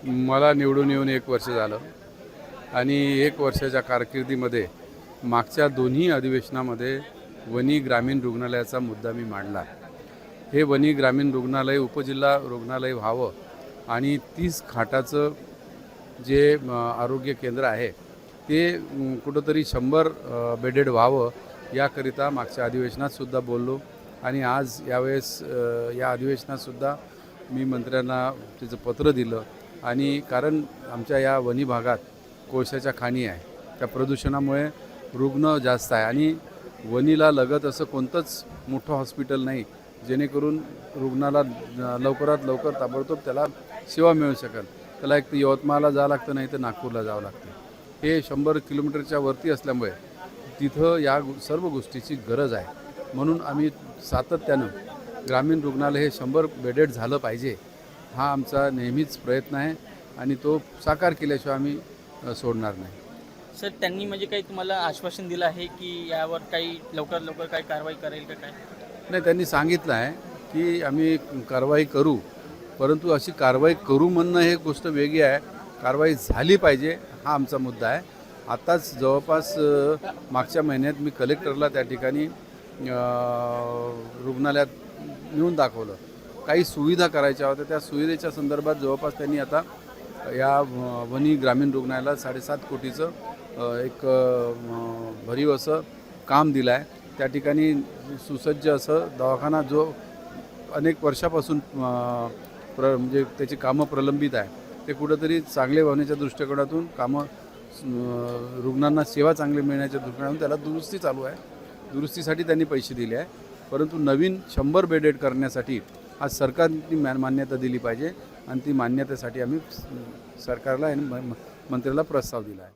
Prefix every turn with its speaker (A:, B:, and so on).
A: मला निवडून येऊन 1 वर्ष झालं आणि 1 वर्षाच्या कारकिर्दीमध्ये मागच्या दोन्ही अधिवेशनामध्ये वनी ग्रामीण रुग्णालयाचा मुद्दा मी मांडला। हे वनी ग्रामीण रुग्णालय उपजिल्हा रुग्णालय व्हावं आणि 30 खाटाचं जे आरोग्य केंद्र आहे ते कुठंतरी 100 बेडेड व्हावं याकरिता मागच्या अधिवेशनात सुद्धा बोललो आणि आज यावेळेस या अधिवेशनात सुद्धा मी मंत्र्यांना त्याचं पत्र दिलं। आणि कारण आमच्या या वनी भागात कोळशाच्या खाणी आहे, त्या प्रदूषणामुळे रुग्ण जास्त आहे आणि वनीला लगत असं कोणतंच मोठं हॉस्पिटल नाही जेणेकरून रुग्णाला लवकरात लवकर ताबडतोब त्याला सेवा मिळू शकेल। त्याला एक तर यवतमाळला जावं लागतं, नाही तर नागपूरला जावं लागतं। हे 100 किलोमीटरच्या वरती असल्यामुळे तिथं या सर्व गोष्टीची गरज आहे। म्हणून आम्ही सातत्यानं ग्रामीण रुग्णालय हे 100 बेडेड झालं पाहिजे हा आमचा नेहमीच प्रयत्न आहे आणि तो साकार केल्याशिवाय आम्ही सोडणार नाही।
B: सर, त्यांनी म्हणजे काही तुम्हाला आश्वासन दिलं आहे की यावर काही लवकर काही कारवाई करेल का काय?
A: नाही, त्यांनी सांगितलं आहे की आम्ही कारवाई करू, परंतु अशी कारवाई करू म्हणणं हे गोष्ट वेगळी आहे, कारवाई झाली पाहिजे हा आमचा मुद्दा आहे। आताच जवळपास मागच्या महिन्यात मी कलेक्टरला त्या ठिकाणी रुग्णालयात नेऊन दाखवलं, काही सुविधा करायच्या होत्या, त्या सुविधेच्या संदर्भात जवळपास त्यांनी आता या वनी ग्रामीण रुग्णालयाला 7.5 कोटीचं एक भरीव असं काम दिलं आहे। त्या ठिकाणी सुसज्ज असं दवाखाना जो अनेक वर्षापासून म्हणजे त्याची कामं प्रलंबित आहे ते कुठंतरी चांगले होण्याच्या दृष्टिकोनातून कामं रुग्णांना सेवा चांगली मिळण्याच्या दृष्टिकोनातून त्याला दुरुस्ती चालू आहे। दुरुस्तीसाठी त्यांनी पैसे दिले आहे, परंतु नवीन 100 बेडेड करण्यासाठी आज सरकारने मान्यता दिली पाहिजे आणि ती मान्यतेसाठी आम्ही सरकारला आणि मंत्र्याला प्रस्ताव दिला आहे।